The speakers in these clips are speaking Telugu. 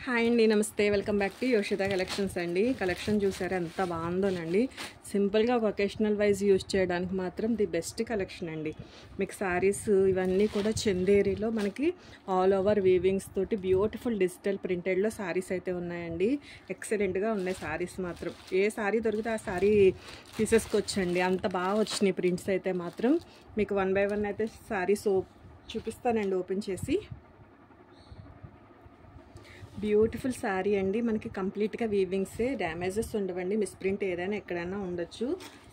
హాయ్ అండి, నమస్తే. వెల్కమ్ బ్యాక్ టు యోషిత కలెక్షన్స్ అండి. కలెక్షన్ చూసారా ఎంత బాగుందోనండి. సింపుల్గా ఒక ఒకేషనల్ వైజ్ యూజ్ చేయడానికి మాత్రం ది బెస్ట్ కలెక్షన్ అండి. మీకు శారీస్ ఇవన్నీ కూడా చందేరిలో మనకి ఆల్ ఓవర్ వీవింగ్స్ తోటి బ్యూటిఫుల్ డిజిటల్ ప్రింటెడ్లో శారీస్ అయితే ఉన్నాయండి. ఎక్సలెంట్గా ఉన్నాయి శారీస్ మాత్రం. ఏ శారీ దొరికితే ఆ శారీ తీసేసుకోవచ్చండి, అంత బాగా వచ్చినాయి ప్రింట్స్ అయితే మాత్రం. మీకు 1 by 1 అయితే శారీస్ చూపిస్తానండి ఓపెన్ చేసి. బ్యూటిఫుల్ శారీ అండి. మనకి కంప్లీట్గా వీవింగ్సే, డ్యామేజెస్ ఉండవండి. మిస్ప్రింట్ ఏదైనా ఎక్కడైనా ఉండొచ్చు.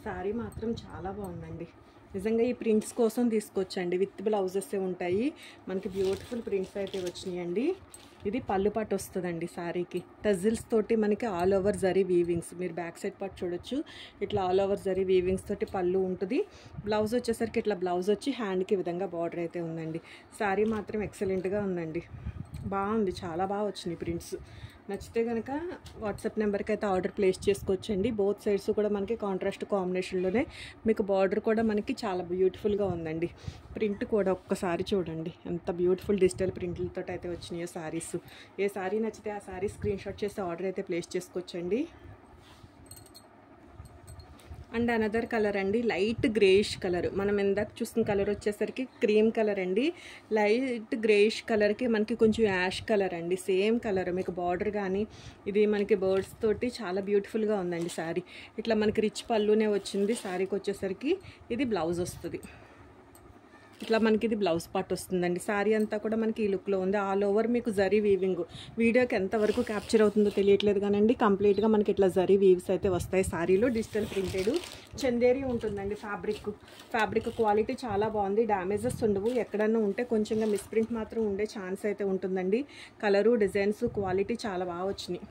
శారీ మాత్రం చాలా బాగుందండి. నిజంగా ఈ ప్రింట్స్ కోసం తీసుకోవచ్చండి. విత్ బ్లౌజెస్ ఉంటాయి. మనకి బ్యూటిఫుల్ ప్రింట్స్ అయితే వచ్చినాయండి. ఇది పళ్ళు పాటు వస్తుందండి శారీకి. టజిల్స్ తోటి మనకి ఆల్ ఓవర్ జరీ వీవింగ్స్, మీరు బ్యాక్ సైడ్ పార్ట్ చూడొచ్చు. ఇట్లా ఆల్ ఓవర్ జరీ వీవింగ్స్ తోటి పళ్ళు ఉంటుంది. బ్లౌజ్ వచ్చేసరికి ఇట్లా బ్లౌజ్ వచ్చి హ్యాండ్కి ఈ విధంగా బార్డర్ అయితే ఉందండి. శారీ మాత్రం ఎక్సలెంట్గా ఉందండి. బాగుంది, చాలా బాగా వచ్చినాయి ప్రింట్స్. నచ్చితే కనుక వాట్సాప్ నెంబర్కి అయితే ఆర్డర్ ప్లేస్ చేసుకోవచ్చండి. బోత్ సైడ్స్ కూడా మనకి కాంట్రాస్ట్ కాంబినేషన్లోనే మీకు బార్డర్ కూడా మనకి చాలా బ్యూటిఫుల్గా ఉందండి. ప్రింట్ కూడా ఒక్కసారి చూడండి ఎంత బ్యూటిఫుల్ డిజిటల్ ప్రింట్లతో అయితే వచ్చినాయో శారీస్. ఏ శారీ నచ్చితే ఆ శారీ స్క్రీన్ షాట్ చేసి ఆర్డర్ అయితే ప్లేస్ చేసుకోవచ్చండి. అండ్ అనదర్ కలర్ అండి, లైట్ గ్రేయిష్ కలర్. మనం ఇందాక చూసిన కలర్ వచ్చేసరికి క్రీమ్ కలర్ అండి. లైట్ గ్రేయిష్ కలర్కి మనకి కొంచెం యాష్ కలర్ అండి. Same colour. మీకు బార్డర్ కానీ ఇది మనకి బర్డ్స్ తోటి చాలా బ్యూటిఫుల్గా ఉందండి శారీ. ఇట్లా మనకి రిచ్ పళ్ళునే వచ్చింది. శారీకి వచ్చేసరికి ఇది బ్లౌజ్ వస్తుంది. ఇట్లా మనకి ఇది బ్లౌజ్ పార్ట్ వస్తుందండి. శారీ అంతా కూడా మనకి ఈ లుక్లో ఉంది. ఆల్ ఓవర్ మీకు జరీ వీవింగ్. వీడియోకి ఎంతవరకు క్యాప్చర్ అవుతుందో తెలియట్లేదు కానండి, కంప్లీట్గా మనకి ఇట్లా జరీ వీవ్స్ అయితే వస్తాయి. శారీలో డిజిటల్ ప్రింటెడ్ చందేరి ఉంటుందండి. ఫ్యాబ్రిక్ క్వాలిటీ చాలా బాగుంది. డ్యామేజెస్ ఉండవు. ఎక్కడన్నా ఉంటే కొంచెంగా మిస్ప్రింట్ మాత్రం ఉండే ఛాన్స్ అయితే ఉంటుందండి. కలరు, డిజైన్స్, క్వాలిటీ చాలా బాగా వచ్చినాయి.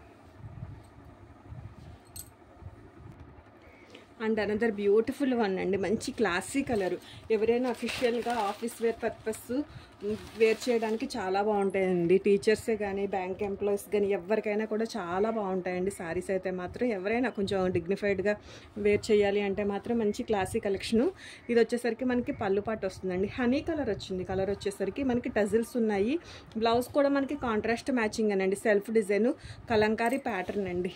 అండ్ అనదర్ బ్యూటిఫుల్ వన్ అండి, మంచి క్లాసీ కలరు. ఎవరైనా అఫీషియల్గా ఆఫీస్ వేర్ పర్పస్ వేర్ చేయడానికి చాలా బాగుంటాయండి. టీచర్సే కానీ, బ్యాంక్ ఎంప్లాయీస్ కానీ ఎవరికైనా కూడా చాలా బాగుంటాయండి శారీస్ అయితే మాత్రం. ఎవరైనా కొంచెం డిగ్నిఫైడ్గా వేర్ చేయాలి అంటే మాత్రం మంచి క్లాసీ కలెక్షను. ఇది వచ్చేసరికి మనకి పళ్ళు పాటు వస్తుందండి. హనీ కలర్ వచ్చింది. కలర్ వచ్చేసరికి మనకి టజిల్స్ ఉన్నాయి. బ్లౌజ్ కూడా మనకి కాంట్రాస్ట్ మ్యాచింగ్ అనండి. సెల్ఫ్ డిజైను కలంకారీ ప్యాటర్న్ అండి.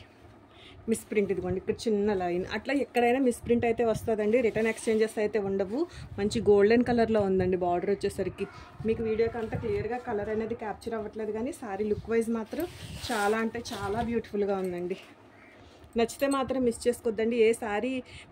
మిస్ప్రింట్ ఇదిగోండి ఇక్కడ చిన్న లైన్. అట్లా ఎక్కడైనా మిస్ప్రింట్ అయితే వస్తుందండి. రిటర్న్ ఎక్స్చేంజెస్ అయితే ఉండవు. మంచి గోల్డెన్ కలర్లో ఉందండి బార్డర్ వచ్చేసరికి. మీకు వీడియోకి అంతా క్లియర్గా కలర్ అనేది క్యాప్చర్ అవ్వట్లేదు కానీ శారీ లుక్ వైజ్ మాత్రం చాలా అంటే చాలా బ్యూటిఫుల్గా ఉందండి. నచ్చితే మాత్రం మిస్ చేసుకోవద్దండి. ఏ శారీ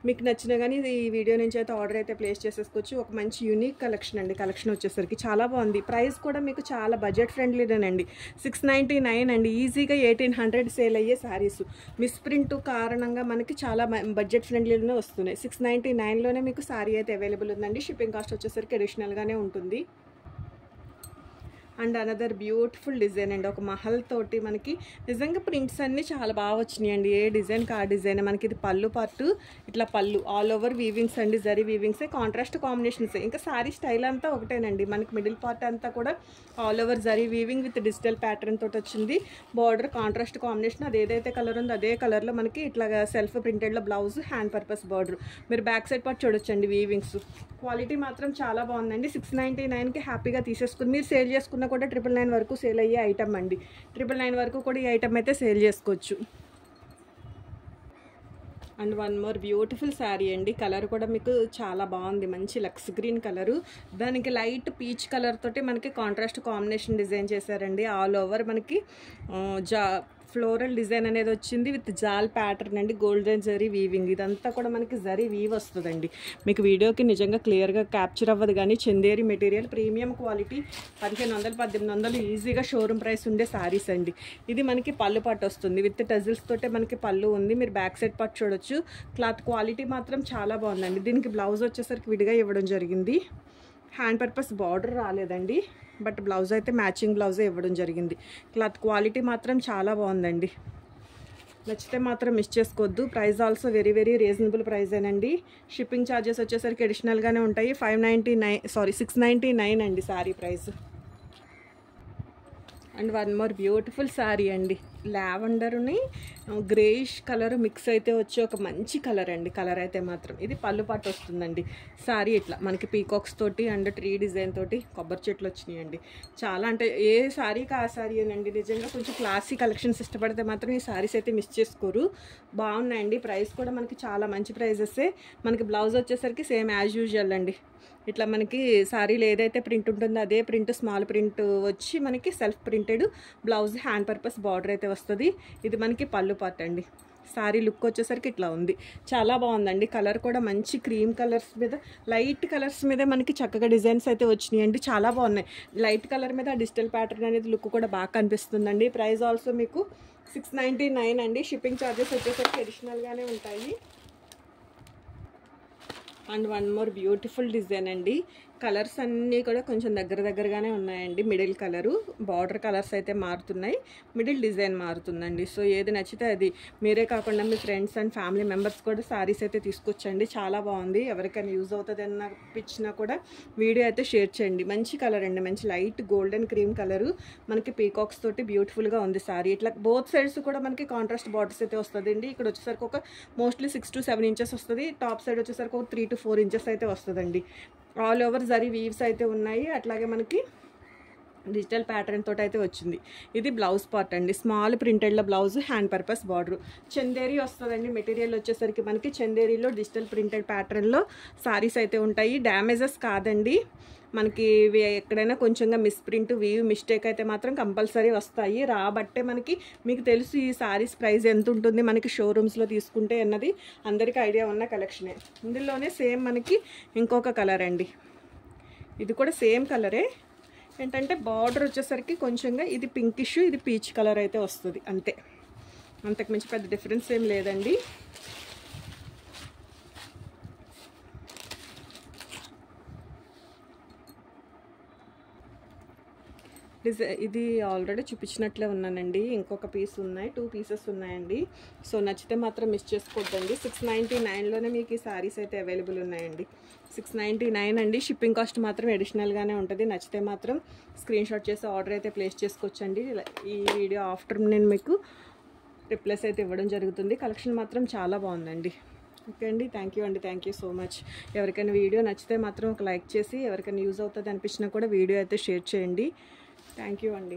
మీకు నచ్చినా కానీ ఈ వీడియో నుంచి అయితే ఆర్డర్ అయితే ప్లేస్ చేసేసుకోవచ్చు. ఒక మంచి యూనిక్ కలెక్షన్ అండి. కలెక్షన్ వచ్చేసరికి చాలా బాగుంది. ప్రైస్ కూడా మీకు చాలా బడ్జెట్ ఫ్రెండ్లీనేనండి. 699 అండి. ఈజీగా 1800 సేల్ అయ్యే శారీస్. మిస్ప్రింట్ కారణంగా మనకి చాలా బడ్జెట్ ఫ్రెండ్లీలోనే వస్తున్నాయి. 699లోనే మీకు శారీ అయితే అవైలబుల్ ఉందండి. షిప్పింగ్ కాస్ట్ వచ్చేసరికి అడిషనల్గానే ఉంటుంది. అండ్ అనదర్ బ్యూటిఫుల్ డిజైన్ అండి. ఒక మహల్ తోటి మనకి నిజంగా ప్రింట్స్ అన్నీ చాలా బాగా వచ్చినాయండి. ఏ డిజైన్కి ఆ డిజైన్. మనకి ఇది పళ్ళు పార్ట్. ఇట్లా పళ్ళు ఆల్ ఓవర్ వీవింగ్స్ అండి. జరీ వీవింగ్సే, కాంట్రాస్ట్ కాంబినేషన్సే. ఇంకా శారీ స్టైల్ అంతా ఒకటేనండి. మనకి మిడిల్ పార్ట్ అంతా కూడా all over zari weaving with digital pattern తోటి వచ్చింది. Border contrast combination. అది ఏదైతే కలర్ ఉందో అదే కలర్లో మనకి ఇట్లా సెల్ఫ్ ప్రింటెడ్లో బ్లౌజ్, హ్యాండ్ పర్పస్ బార్డర్. మీరు బ్యాక్ సైడ్ పార్ట్ చూడొచ్చండి వీవింగ్స్. క్వాలిటీ మాత్రం చాలా బాగుందండి. 699కి హ్యాపీగా తీసేసుకుని మీరు సేల్ చేసుకున్న కూడా 999 వరకు సేల్ అయ్యే ఐటమ్ అండి. 999 వరకు కూడా ఈ ఐటమ్ అయితే సేల్ చేసుకోవచ్చు. And one more beautiful sari అండి. కలర్ కూడా మీకు చాలా బాగుంది. మంచి లక్స్ గ్రీన్ కలరు. దానికి లైట్ పీచ్ కలర్ తోటి మనకి కాంట్రాస్ట్ కాంబినేషన్ డిజైన్ చేశారండి. ఆల్ ఓవర్ మనకి ఫ్లోరల్ డిజైన్ అనేది వచ్చింది విత్ జాల్ ప్యాటర్న్ అండి. Golden zari weaving. ఇదంతా కూడా మనకి జరీ వీవ్ వస్తుందండి. మీకు వీడియోకి నిజంగా క్లియర్గా క్యాప్చర్ అవ్వదు కానీ చందేరి మెటీరియల్ ప్రీమియం క్వాలిటీ. 1500, 1800 ఈజీగా షోరూమ్ ప్రైస్ ఉండే శారీస్ అండి. ఇది మనకి పళ్ళు పాటు వస్తుంది. విత్ టజిల్స్ తోటే మనకి పళ్ళు ఉంది. మీరు బ్యాక్ సైడ్ పార్ట్ చూడొచ్చు. క్లాత్ క్వాలిటీ మాత్రం చాలా బాగుందండి. దీనికి బ్లౌజ్ వచ్చేసరికి విడిగా ఇవ్వడం జరిగింది. హ్యాండ్ పర్పస్ బార్డర్ రాలేదండి, బట్ బ్లౌజ్ అయితే మ్యాచింగ్ బ్లౌజే ఇవ్వడం జరిగింది. క్లాత్ క్వాలిటీ మాత్రం చాలా బాగుందండి. నచ్చితే మాత్రం మిస్ చేసుకోవద్దు. Price also very very reasonable ప్రైజేనండి. షిప్పింగ్ ఛార్జెస్ వచ్చేసరికి అడిషనల్గానే ఉంటాయి. 699 అండి sari price. And one more beautiful sari అండి. లావెండర్ని గ్రేయిష్ కలర్ మిక్స్ అయితే వచ్చే ఒక మంచి కలర్ అండి. కలర్ అయితే మాత్రం ఇది పళ్ళు పాటు వస్తుందండి. సారీ ఇట్లా మనకి పీకాక్స్ తోటి అండ్ ట్రీ డిజైన్ తోటి కొబ్బరి చెట్లు వచ్చినాయండి. చాలా అంటే ఏ సారీకి ఆ సారీ అనండి. నిజంగా కొంచెం క్లాసీ కలెక్షన్స్ ఇష్టపడితే మాత్రం ఈ సారీస్ అయితే మిస్ చేసుకోరు. బాగున్నాయండి. ప్రైస్ కూడా మనకి చాలా మంచి ప్రైజెసే. మనకి బ్లౌజ్ వచ్చేసరికి సేమ్ యాజ్ యూజువల్ అండి. ఇట్లా మనకి సారీలో ఏదైతే ప్రింట్ ఉంటుందో అదే ప్రింట్ స్మాల్ ప్రింట్ వచ్చి మనకి self printed blouse hand purpose border అయితే వస్తుంది. ఇది మనకి పళ్ళు పార్ట్ అండి. సారీ లుక్ వచ్చేసరికి ఇట్లా ఉంది. చాలా బాగుందండి. కలర్ కూడా మంచి క్రీమ్ కలర్స్ మీద లైట్ కలర్స్ మీద మనకి చక్కగా డిజైన్స్ అయితే వచ్చినాయండి. చాలా బాగున్నాయి. లైట్ కలర్ మీద డిజిటల్ ప్యాటర్న్ అనేది లుక్ కూడా బాగా కనిపిస్తుందండి. ప్రైస్ ఆల్సో మీకు 699 అండి. షిప్పింగ్ ఛార్జెస్ వచ్చేసరికి అడిషనల్గానే ఉంటాయి. And one more beautiful design అండి. కలర్స్ అన్నీ కూడా కొంచెం దగ్గరగానే ఉన్నాయండి. మిడిల్ కలరు బార్డర్ కలర్స్ అయితే మారుతున్నాయి, మిడిల్ డిజైన్ మారుతుందండి. సో ఏది నచ్చితే అది మీరే కాకుండా మీ ఫ్రెండ్స్ అండ్ ఫ్యామిలీ మెంబర్స్ కూడా సారీస్ అయితే తీసుకొచ్చండి. చాలా బాగుంది. ఎవరికైనా యూజ్ అవుతుంది అనిపించినా కూడా వీడియో అయితే షేర్ చేయండి. మంచి కలర్ అండి. మంచి లైట్ గోల్డెన్ క్రీమ్ కలరు మనకి పీకాక్స్ తోటి బ్యూటిఫుల్గా ఉంది సారీ. ఇట్లా బోత్ సైడ్స్ కూడా మనకి కాంట్రాస్ట్ బార్డర్స్ అయితే వస్తుందండి. ఇక్కడ వచ్చేసరికి ఒక మోస్ట్లీ 6 to 7 ఇంచెస్ వస్తుంది. టాప్ సైడ్ వచ్చేసరికి ఒక 3 to 4 ఇంచెస్ అయితే వస్తుందండి. ఆల్ ఓవర్ జరీ వీవ్స్ అయితే ఉన్నాయి. అట్లాగే మనకి డిజిటల్ ప్యాటర్న్ తోటి అయితే వచ్చింది. ఇది బ్లౌజ్ పార్ట్ అండి. స్మాల్ ప్రింటెడ్లో blouse hand purpose border Chanderi వస్తుందండి. మెటీరియల్ వచ్చేసరికి మనకి చందేరిలో డిజిటల్ ప్రింటెడ్ ప్యాటర్న్లో సారీస్ అయితే ఉంటాయి. డ్యామేజెస్ కాదండి. మనకి ఎక్కడైనా కొంచెంగా మిస్ప్రింట్ వీవ్ మిస్టేక్ అయితే మాత్రం కంపల్సరీ వస్తాయి. రాబట్టే మనకి మీకు తెలుసు ఈ సారీస్ ప్రైస్ ఎంత ఉంటుంది మనకి షోరూమ్స్లో తీసుకుంటే అన్నది అందరికీ ఐడియా ఉన్న కలెక్షనే. ఇందులోనే సేమ్ మనకి ఇంకొక కలర్ అండి. ఇది కూడా సేమ్ కలరే. ఏంటంటే బార్డర్ వచ్చేసరికి కొంచెంగా ఇది పింకిష్, ఇది పీచ్ కలర్ అయితే వస్తుంది అంతే. అంతకుమించి పెద్ద డిఫరెన్స్ ఏం లేదండి. ఇది ఆల్రెడీ చూపించినట్లే ఉన్నానండి. ఇంకొక పీస్ ఉన్నాయి, 2 పీసెస్ ఉన్నాయండి. సో నచ్చితే మాత్రం మిస్ చేసుకోవద్దండి. 699లోనే మీకు ఈ సారీస్ అయితే అవైలబుల్ ఉన్నాయండి. 699 అండి. షిప్పింగ్ కాస్ట్ మాత్రం అడిషనల్గానే ఉంటుంది. నచ్చితే మాత్రం స్క్రీన్ షాట్ చేసి ఆర్డర్ అయితే ప్లేస్ చేసుకోవచ్చండి. ఈ వీడియో ఆఫ్టర్ నేను మీకు రిప్లైస్ అయితే ఇవ్వడం జరుగుతుంది. కలెక్షన్ మాత్రం చాలా బాగుందండి. ఓకే అండి. థ్యాంక్ యూ అండి. Thank you so much. ఎవరికైనా వీడియో నచ్చితే మాత్రం ఒక లైక్ చేసి ఎవరికైనా యూజ్ అవుతుంది అనిపించినా కూడా వీడియో అయితే షేర్ చేయండి. థ్యాంక్ యూ అండి.